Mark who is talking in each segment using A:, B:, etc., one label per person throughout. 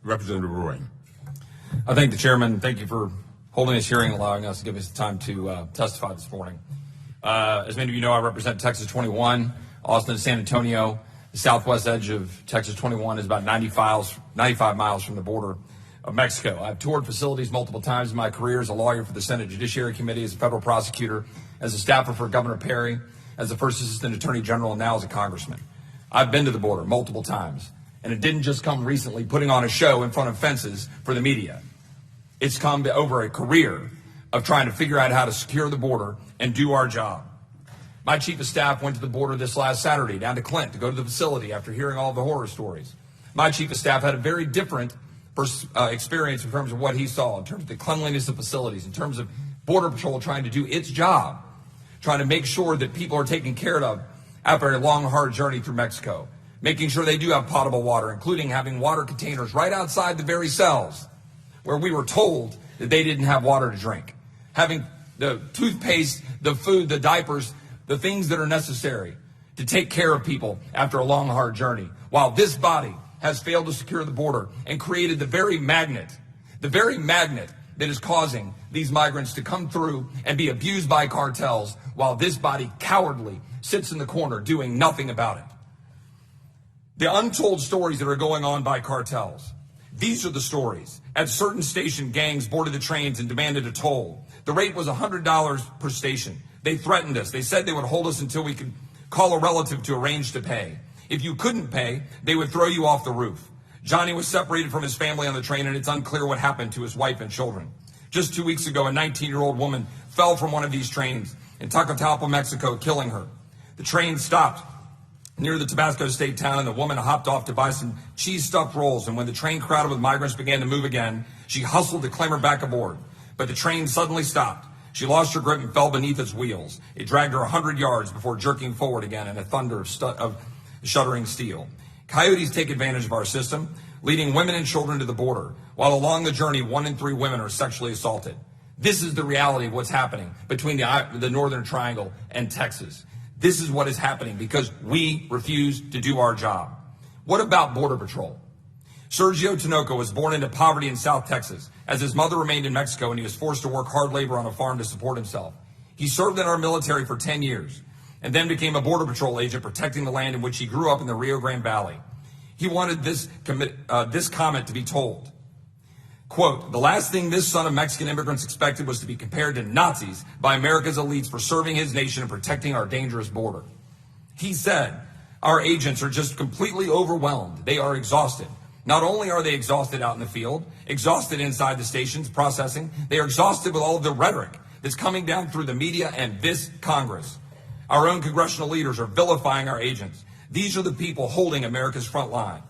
A: Representative Roy.
B: I thank the chairman. Thank you for holding this hearing and allowing us to give us the time to testify this morning. As many of you know, I represent Texas 21, Austin to San Antonio. The southwest edge of Texas 21 is about 95 miles from the border of Mexico. I've toured facilities multiple times in my career as a lawyer for the Senate Judiciary Committee, as a federal prosecutor, as a staffer for Governor Perry, as the first assistant attorney general, and now as a congressman. I've been to the border multiple times, and it didn't just come recently putting on a show in front of fences for the media. It's come over a career of trying to figure out how to secure the border and do our job. My chief of staff went to the border this last Saturday down to Clint to go to the facility after hearing all the horror stories. My chief of staff had a very different experience in terms of what he saw, in terms of the cleanliness of facilities, in terms of Border Patrol trying to do its job, trying to make sure that people are taken care of after a long, hard journey through Mexico, making sure they do have potable water, including having water containers right outside the very cells where we were told that they didn't have water to drink, having the toothpaste, the food, the diapers, the things that are necessary to take care of people after a long, hard journey, while this body has failed to secure the border and created the very magnet that is causing these migrants to come through and be abused by cartels, while this body cowardly sits in the corner doing nothing about it. The untold stories that are going on by cartels. These are the stories. At certain station, gangs boarded the trains and demanded a toll. The rate was $100 per station. They threatened us. They said they would hold us until we could call a relative to arrange to pay. If you couldn't pay, they would throw you off the roof. Johnny was separated from his family on the train, and it's unclear what happened to his wife and children. Just 2 weeks ago, a 19-year-old woman fell from one of these trains in Tacotapa, Mexico, killing her. The train stopped near the Tabasco state town, and the woman hopped off to buy some cheese-stuffed rolls. And when the train crowded with migrants began to move again, she hustled to climb her back aboard. But the train suddenly stopped. She lost her grip and fell beneath its wheels. It dragged her 100 yards before jerking forward again in a thunder of shuddering steel. Coyotes take advantage of our system, leading women and children to the border, while along the journey, 1 in 3 women are sexually assaulted. This is the reality of what's happening between the Northern Triangle and Texas. This is what is happening because we refuse to do our job. What about Border Patrol? Sergio Tinoco was born into poverty in South Texas, as his mother remained in Mexico and he was forced to work hard labor on a farm to support himself. He served in our military for 10 years and then became a Border Patrol agent protecting the land in which he grew up in the Rio Grande Valley. He wanted this comment to be told. Quote, "The last thing this son of Mexican immigrants expected was to be compared to Nazis by America's elites for serving his nation and protecting our dangerous border." He said, "Our agents are just completely overwhelmed. They are exhausted. Not only are they exhausted out in the field, exhausted inside the stations processing, they are exhausted with all of the rhetoric that's coming down through the media and this Congress. Our own congressional leaders are vilifying our agents. These are the people holding America's front line."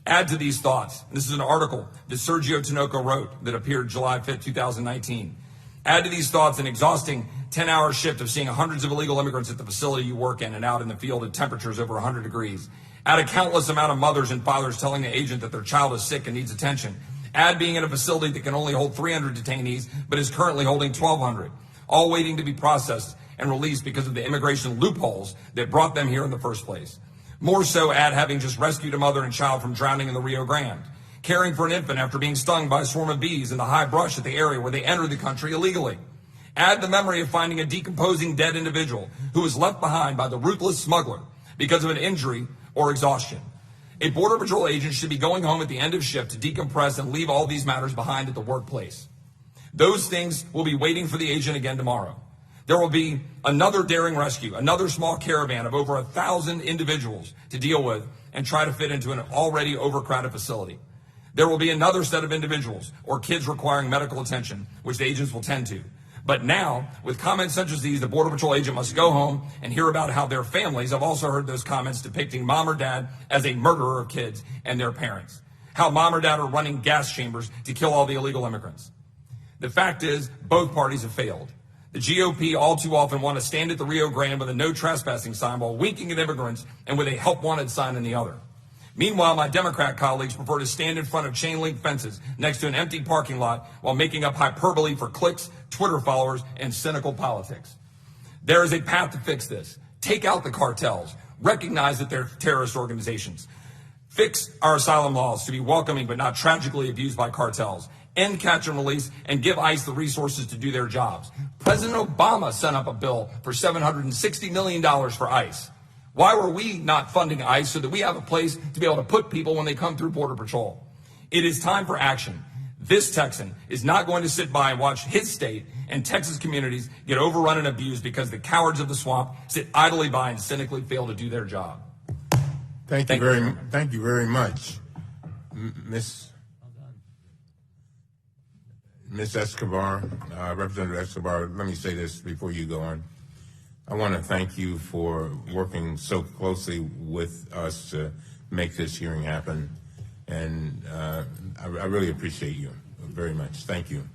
B: Add to these thoughts, and this is an article that Sergio Tinoco wrote that appeared July 5th, 2019. Add to these thoughts an exhausting 10-hour shift of seeing hundreds of illegal immigrants at the facility you work in and out in the field at temperatures over 100 degrees. Add a countless amount of mothers and fathers telling the agent that their child is sick and needs attention. Add being in a facility that can only hold 300 detainees, but is currently holding 1,200, all waiting to be processed and released because of the immigration loopholes that brought them here in the first place. More so, add having just rescued a mother and child from drowning in the Rio Grande, caring for an infant after being stung by a swarm of bees in the high brush at the area where they entered the country illegally. Add the memory of finding a decomposing dead individual who was left behind by the ruthless smuggler because of an injury or exhaustion. A Border Patrol agent should be going home at the end of shift to decompress and leave all these matters behind at the workplace. Those things will be waiting for the agent again tomorrow. There will be another daring rescue, another small caravan of over 1,000 individuals to deal with and try to fit into an already overcrowded facility. There will be another set of individuals or kids requiring medical attention, which the agents will tend to. But now, with comments such as these, the Border Patrol agent must go home and hear about how their families, I've also heard those comments depicting mom or dad as a murderer of kids and their parents. How mom or dad are running gas chambers to kill all the illegal immigrants. The fact is, both parties have failed. The GOP all too often want to stand at the Rio Grande with a no trespassing sign while winking at immigrants and with a help wanted sign in the other. Meanwhile, my Democrat colleagues prefer to stand in front of chain link fences next to an empty parking lot while making up hyperbole for clicks, Twitter followers, and cynical politics. There is a path to fix this. Take out the cartels. Recognize that they're terrorist organizations. fix our asylum laws to be welcoming but not tragically abused by cartels, end catch and release, and give ICE the resources to do their jobs. President Obama sent up a bill for $760 million for ICE. Why were we not funding ICE so that we have a place to be able to put people when they come through Border Patrol? It is time for action. This Texan is not going to sit by and watch his state and Texas communities get overrun and abused because the cowards of the swamp sit idly by and cynically fail to do their job.
A: Thank you very much. Miss Escobar, Representative Escobar, let me say this before you go on. I want to thank you for working so closely with us to make this hearing happen. And I really appreciate you very much. Thank you.